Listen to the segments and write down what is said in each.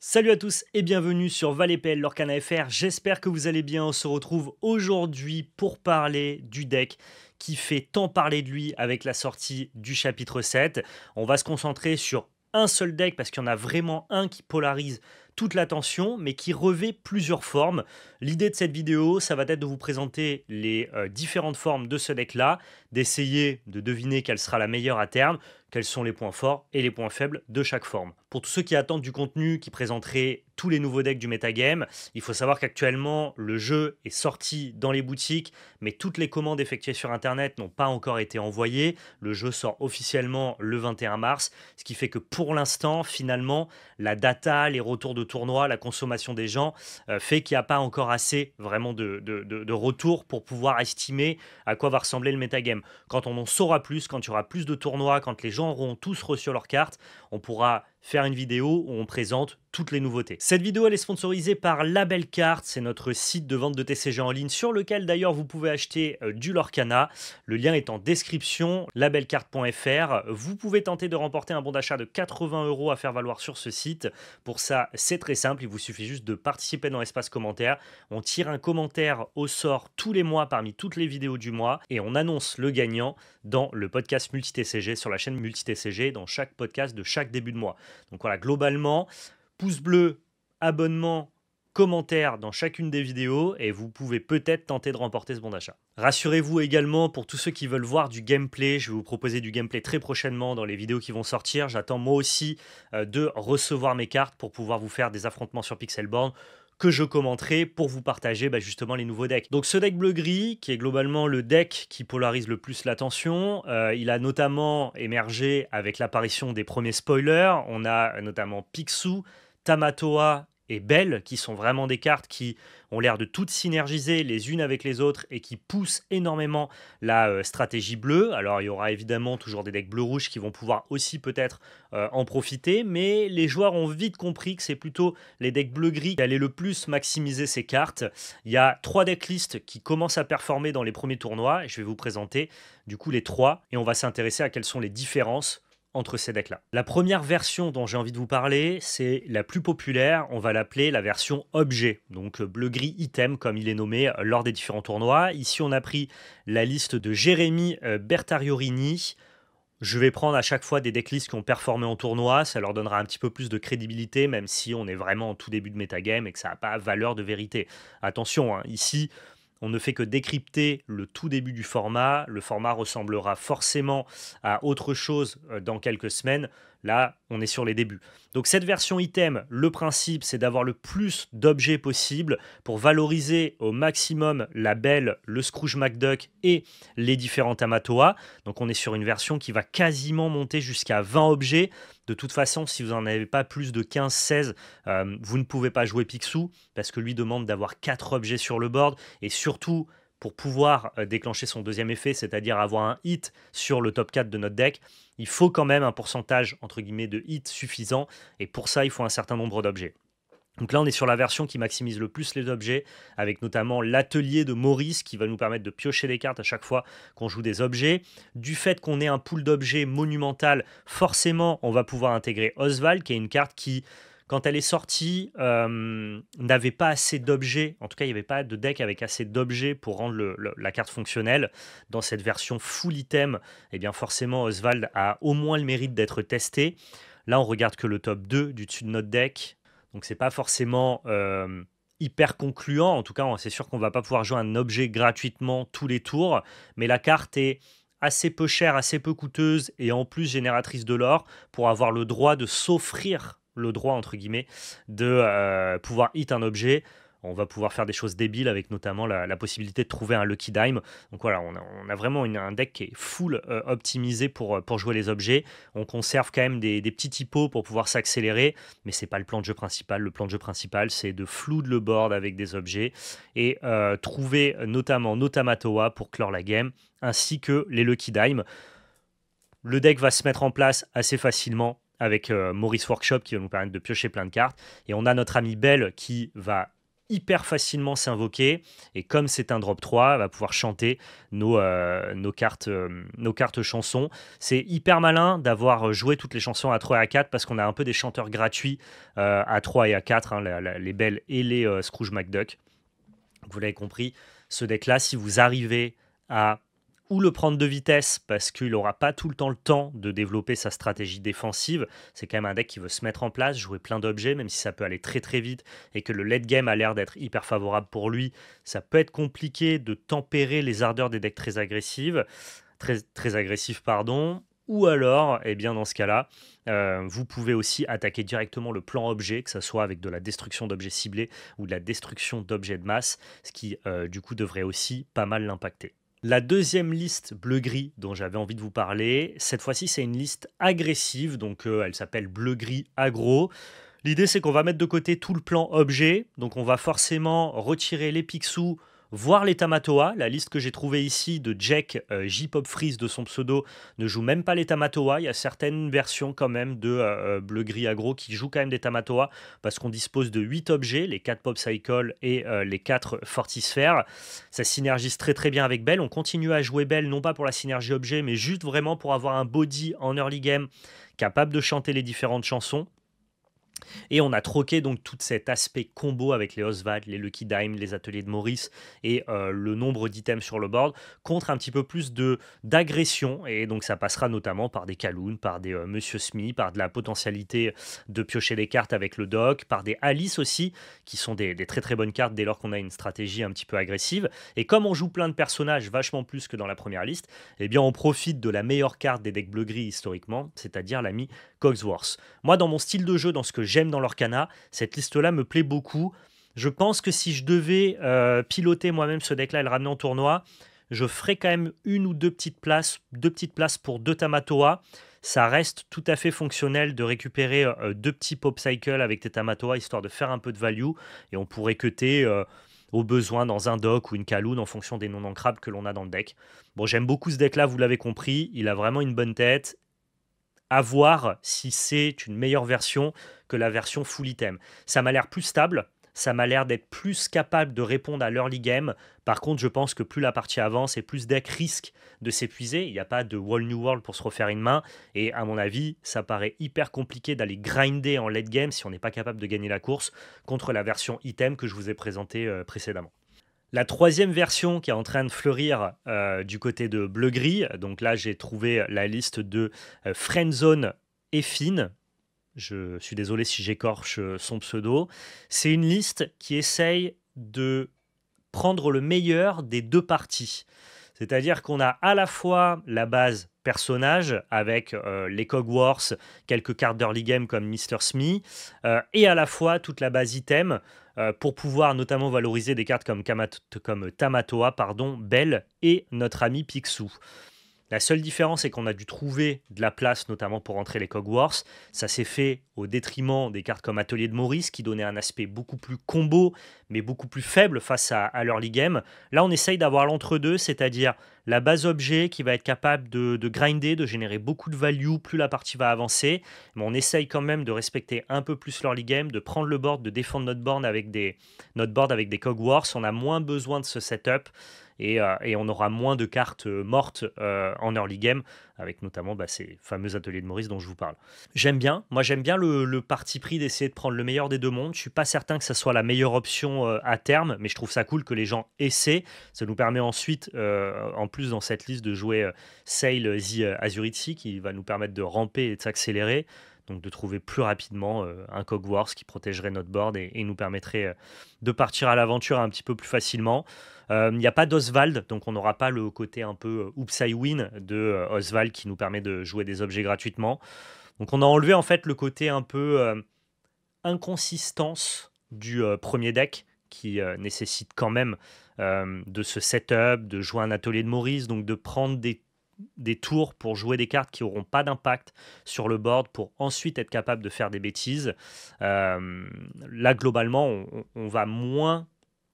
Salut à tous et bienvenue sur ValetPL, l'Orcana FR. J'espère que vous allez bien. On se retrouve aujourd'hui pour parler du deck qui fait tant parler de lui avec la sortie du chapitre 7. On va se concentrer sur un seul deck parce qu'il y en a vraiment un qui polarise toute l'attention mais qui revêt plusieurs formes. L'idée de cette vidéo, ça va être de vous présenter les différentes formes de ce deck-là, d'essayer de deviner quelle sera la meilleure à terme, quels sont les points forts et les points faibles de chaque forme. Pour tous ceux qui attendent du contenu qui présenterait tous les nouveaux decks du metagame, il faut savoir qu'actuellement le jeu est sorti dans les boutiques, mais toutes les commandes effectuées sur internet n'ont pas encore été envoyées. Le jeu sort officiellement le 21 mars, ce qui fait que pour l'instant, finalement, la data, les retours de tournois, la consommation des gens fait qu'il n'y a pas encore assez vraiment de retours pour pouvoir estimer à quoi va ressembler le metagame. Quand on en saura plus, quand il y aura plus de tournois, quand les gens auront tous reçu leurs cartes, on pourra faire une vidéo où on présente toutes les nouveautés. Cette vidéo elle est sponsorisée par La Belle Carte, c'est notre site de vente de TCG en ligne sur lequel d'ailleurs vous pouvez acheter du Lorcana. Le lien est en description, labellecarte.fr. Vous pouvez tenter de remporter un bon d'achat de 80 € à faire valoir sur ce site. Pour ça, c'est très simple, il vous suffit juste de participer dans l'espace commentaire. On tire un commentaire au sort tous les mois parmi toutes les vidéos du mois et on annonce le gagnant dans le podcast Multi-TCG sur la chaîne Multi-TCG dans chaque podcast de chaque début de mois. Donc voilà, globalement, pouce bleu, abonnement, commentaire dans chacune des vidéos et vous pouvez peut-être tenter de remporter ce bon d'achat. Rassurez-vous également pour tous ceux qui veulent voir du gameplay, je vais vous proposer du gameplay très prochainement dans les vidéos qui vont sortir. J'attends moi aussi de recevoir mes cartes pour pouvoir vous faire des affrontements sur Pixelborn que je commenterai pour vous partager justement les nouveaux decks. Donc ce deck bleu-gris, qui est globalement le deck qui polarise le plus l'attention, il a notamment émergé avec l'apparition des premiers spoilers. On a notamment Pixiu, Tamatoa et Belle, qui sont vraiment des cartes qui ont l'air de toutes synergiser les unes avec les autres et qui poussent énormément la stratégie bleue. Alors il y aura évidemment toujours des decks bleu-rouge qui vont pouvoir aussi peut-être en profiter, mais les joueurs ont vite compris que c'est plutôt les decks bleu-gris qui allaient le plus maximiser ces cartes. Il y a 3 decklists qui commencent à performer dans les premiers tournois, et je vais vous présenter du coup les 3, et on va s'intéresser à quelles sont les différences entre ces decks-là. La première version dont j'ai envie de vous parler, c'est la plus populaire, on va l'appeler la version objet, donc bleu-gris item comme il est nommé lors des différents tournois. Ici on a pris la liste de Jérémy Bertariorini. Je vais prendre à chaque fois des decklists qui ont performé en tournoi, ça leur donnera un petit peu plus de crédibilité, même si on est vraiment en tout début de metagame et que ça n'a pas valeur de vérité. Attention, hein, ici, on ne fait que décrypter le tout début du format. Le format ressemblera forcément à autre chose dans quelques semaines. Là, on est sur les débuts. Donc cette version item, le principe, c'est d'avoir le plus d'objets possible pour valoriser au maximum la Belle, le Scrooge McDuck et les différents Tamatoa. Donc on est sur une version qui va quasiment monter jusqu'à 20 objets. De toute façon, si vous n'en avez pas plus de 15-16, vous ne pouvez pas jouer Pixiu parce que lui demande d'avoir 4 objets sur le board et surtout pour pouvoir déclencher son deuxième effet, c'est-à-dire avoir un hit sur le top 4 de notre deck, il faut quand même un pourcentage entre guillemets de hit suffisant et pour ça il faut un certain nombre d'objets. Donc là, on est sur la version qui maximise le plus les objets, avec notamment l'atelier de Maurice qui va nous permettre de piocher des cartes à chaque fois qu'on joue des objets. Du fait qu'on ait un pool d'objets monumental, forcément, on va pouvoir intégrer Oswald, qui est une carte qui, quand elle est sortie, n'avait pas assez d'objets. En tout cas, il n'y avait pas de deck avec assez d'objets pour rendre la carte fonctionnelle. Dans cette version full item, eh bien forcément, Oswald a au moins le mérite d'être testé. Là, on regarde que le top 2 du dessus de notre deck. Donc c'est pas forcément hyper concluant. En tout cas, c'est sûr qu'on va pas pouvoir jouer un objet gratuitement tous les tours. Mais la carte est assez peu chère, assez peu coûteuse et en plus génératrice de l'or pour avoir le droit de s'offrir le droit, entre guillemets, de pouvoir hit un objet. On va pouvoir faire des choses débiles avec notamment la possibilité de trouver un Lucky Dime. Donc voilà, on a vraiment un deck qui est full optimisé pour jouer les objets. On conserve quand même des petits typos pour pouvoir s'accélérer, mais c'est pas le plan de jeu principal. Le plan de jeu principal, c'est de flood le board avec des objets et trouver notamment nos Tamatoa pour clore la game, ainsi que les Lucky Dime. Le deck va se mettre en place assez facilement avec Maurice Workshop qui va nous permettre de piocher plein de cartes. Et on a notre ami Belle qui va hyper facilement s'invoquer et comme c'est un drop 3, on va pouvoir chanter nos cartes chansons. C'est hyper malin d'avoir joué toutes les chansons à 3 et à 4 parce qu'on a un peu des chanteurs gratuits à 3 et à 4, hein, les Belles et les Scrooge McDuck. Vous l'avez compris, ce deck-là, si vous arrivez à ou le prendre de vitesse parce qu'il n'aura pas tout le temps de développer sa stratégie défensive. C'est quand même un deck qui veut se mettre en place, jouer plein d'objets, même si ça peut aller très très vite et que le late game a l'air d'être hyper favorable pour lui. Ça peut être compliqué de tempérer les ardeurs des decks très agressifs, pardon. Ou alors, eh bien dans ce cas-là, vous pouvez aussi attaquer directement le plan objet, que ce soit avec de la destruction d'objets ciblés ou de la destruction d'objets de masse, ce qui du coup devrait aussi pas mal l'impacter. La deuxième liste bleu-gris dont j'avais envie de vous parler, cette fois-ci c'est une liste agressive, donc elle s'appelle bleu-gris aggro. L'idée c'est qu'on va mettre de côté tout le plan objet, donc on va forcément retirer les Pixiu, voire les Tamatoa. La liste que j'ai trouvée ici de Jack J-Pop Freeze de son pseudo ne joue même pas les Tamatoa. Il y a certaines versions quand même de bleu-gris aggro qui jouent quand même des Tamatoa parce qu'on dispose de 8 objets, les 4 Pop Cycle et les 4 Fortisphères. Ça synergise très très bien avec Belle. On continue à jouer Belle non pas pour la synergie objet mais juste vraiment pour avoir un body en early game capable de chanter les différentes chansons. Et on a troqué donc tout cet aspect combo avec les Oswald, les Lucky Dime, les ateliers de Maurice et le nombre d'items sur le board contre un petit peu plus d'agression. Et donc ça passera notamment par des Kaloun, par des Monsieur Smee, par de la potentialité de piocher des cartes avec le doc, par des Alice aussi, qui sont des très très bonnes cartes dès lors qu'on a une stratégie un petit peu agressive. Et comme on joue plein de personnages, vachement plus que dans la première liste, eh bien on profite de la meilleure carte des decks bleu-gris historiquement, c'est-à-dire l'ami Cogsworth. Moi, dans mon style de jeu, dans ce que j'aime dans l'Orcana, cette liste-là me plaît beaucoup. Je pense que si je devais piloter moi-même ce deck-là et le ramener en tournoi, je ferais quand même une ou deux petites places pour deux Tamatoa. Ça reste tout à fait fonctionnel de récupérer deux petits Pop Cycle avec tes Tamatoa, histoire de faire un peu de value. Et on pourrait cutter au besoin dans un dock ou une Kaloun en fonction des non-ancrables que l'on a dans le deck. Bon, j'aime beaucoup ce deck-là, vous l'avez compris. Il a vraiment une bonne tête. À voir si c'est une meilleure version que la version full item. Ça m'a l'air plus stable, ça m'a l'air d'être plus capable de répondre à l'early game. Par contre, je pense que plus la partie avance et plus deck risque de s'épuiser. Il n'y a pas de Wall New World pour se refaire une main. Et à mon avis, ça paraît hyper compliqué d'aller grinder en late game si on n'est pas capable de gagner la course contre la version item que je vous ai présentée précédemment. La troisième version qui est en train de fleurir du côté de bleu-gris, donc là j'ai trouvé la liste de Friendzone et Finn. Je suis désolé si j'écorche son pseudo. C'est une liste qui essaye de prendre le meilleur des deux parties. C'est-à-dire qu'on a à la fois la base personnage avec les Cogwars, quelques cartes d'early game comme Mr. Smee, et à la fois toute la base item pour pouvoir notamment valoriser des cartes comme Tamatoa, Belle et notre ami Pixiu. La seule différence, c'est qu'on a dû trouver de la place, notamment pour entrer les Cogwars. Ça s'est fait au détriment des cartes comme Atelier de Maurice, qui donnait un aspect beaucoup plus combo, mais beaucoup plus faible face à l'early game. Là, on essaye d'avoir l'entre-deux, c'est-à-dire la base objet qui va être capable de grinder, de générer beaucoup de value, plus la partie va avancer. Mais on essaye quand même de respecter un peu plus l'early game, de prendre le board, de défendre notre board avec des Cogwars. On a moins besoin de ce setup. Et on aura moins de cartes mortes en early game, avec notamment ces fameux ateliers de Maurice dont je vous parle. J'aime bien le parti pris d'essayer de prendre le meilleur des deux mondes. Je suis pas certain que ça soit la meilleure option à terme, mais je trouve ça cool que les gens essaient. Ça nous permet ensuite, en plus dans cette liste, de jouer Sail the Azuritsi, qui va nous permettre de ramper et de s'accélérer. Donc de trouver plus rapidement un Cogwars qui protégerait notre board et nous permettrait de partir à l'aventure un petit peu plus facilement. Il n'y a pas d'Oswald, donc on n'aura pas le côté un peu Oops I Win de Oswald qui nous permet de jouer des objets gratuitement. Donc on a enlevé en fait le côté un peu inconsistance du premier deck qui nécessite quand même de ce setup, de jouer un atelier de Maurice, donc de prendre des tours pour jouer des cartes qui n'auront pas d'impact sur le board pour ensuite être capable de faire des bêtises. Là, globalement, on va moins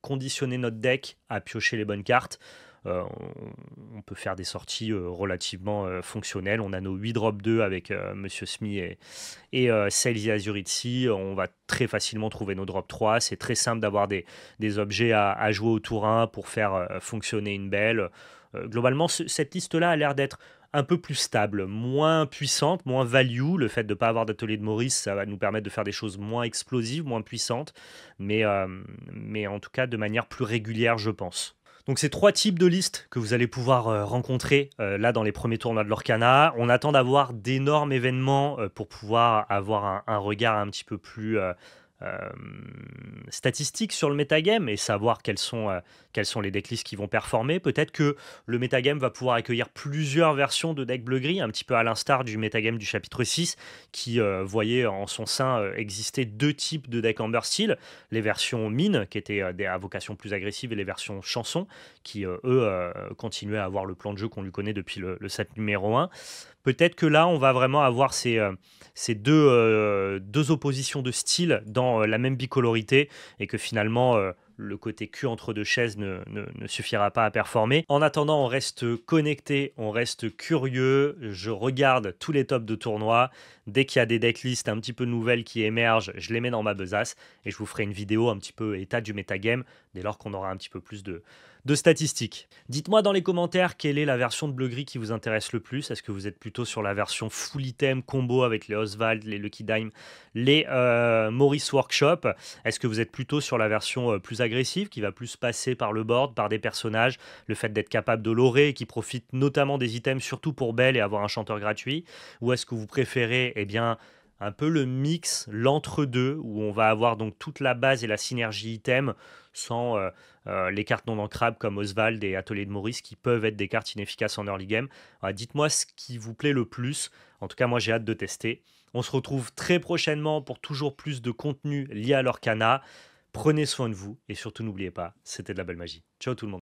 conditionner notre deck à piocher les bonnes cartes. on peut faire des sorties relativement fonctionnelles. On a nos 8 drop 2 avec Monsieur Smith et Celsi Azurizzi. On va très facilement trouver nos drop 3. C'est très simple d'avoir des objets à jouer au tour 1 pour faire fonctionner une belle. Globalement, cette liste-là a l'air d'être un peu plus stable, moins puissante, moins value. Le fait de ne pas avoir d'atelier de Maurice, ça va nous permettre de faire des choses moins explosives, moins puissantes, mais en tout cas de manière plus régulière, je pense. Donc c'est 3 types de listes que vous allez pouvoir rencontrer là dans les premiers tournois de l'Orcana. On attend d'avoir d'énormes événements pour pouvoir avoir un regard un petit peu plus euh, statistique sur le metagame et savoir quels sont les decklists qui vont performer. Peut-être que le metagame va pouvoir accueillir plusieurs versions de deck bleu-gris, un petit peu à l'instar du metagame du chapitre 6 qui voyait en son sein exister 2 types de deck Amber Steel, les versions mine qui étaient à vocation plus agressive et les versions chanson qui continuaient à avoir le plan de jeu qu'on lui connaît depuis le set numéro 1. Peut-être que là, on va vraiment avoir ces deux oppositions de style dans la même bicolorité et que finalement, le côté cul entre deux chaises ne suffira pas à performer. En attendant, on reste connecté, on reste curieux. Je regarde tous les tops de tournois. Dès qu'il y a des decklists un petit peu nouvelles qui émergent, je les mets dans ma besace et je vous ferai une vidéo un petit peu état du metagame dès lors qu'on aura un petit peu plus de statistiques. Dites-moi dans les commentaires quelle est la version de bleu-gris qui vous intéresse le plus. Est-ce que vous êtes plutôt sur la version full item combo avec les Oswald, les Lucky Dime, les Maurice Workshop? Est-ce que vous êtes plutôt sur la version plus agressive qui va plus passer par le board, par des personnages, le fait d'être capable de lorer et qui profite notamment des items surtout pour Belle et avoir un chanteur gratuit? Ou est-ce que vous préférez un peu le mix, l'entre-deux, où on va avoir donc toute la base et la synergie item sans les cartes non ancrables comme Oswald et Atelier de Maurice qui peuvent être des cartes inefficaces en early game. Alors, dites-moi ce qui vous plaît le plus. En tout cas, moi j'ai hâte de tester. On se retrouve très prochainement pour toujours plus de contenu lié à l'Orcana. Prenez soin de vous et surtout n'oubliez pas, c'était de la belle magie. Ciao tout le monde.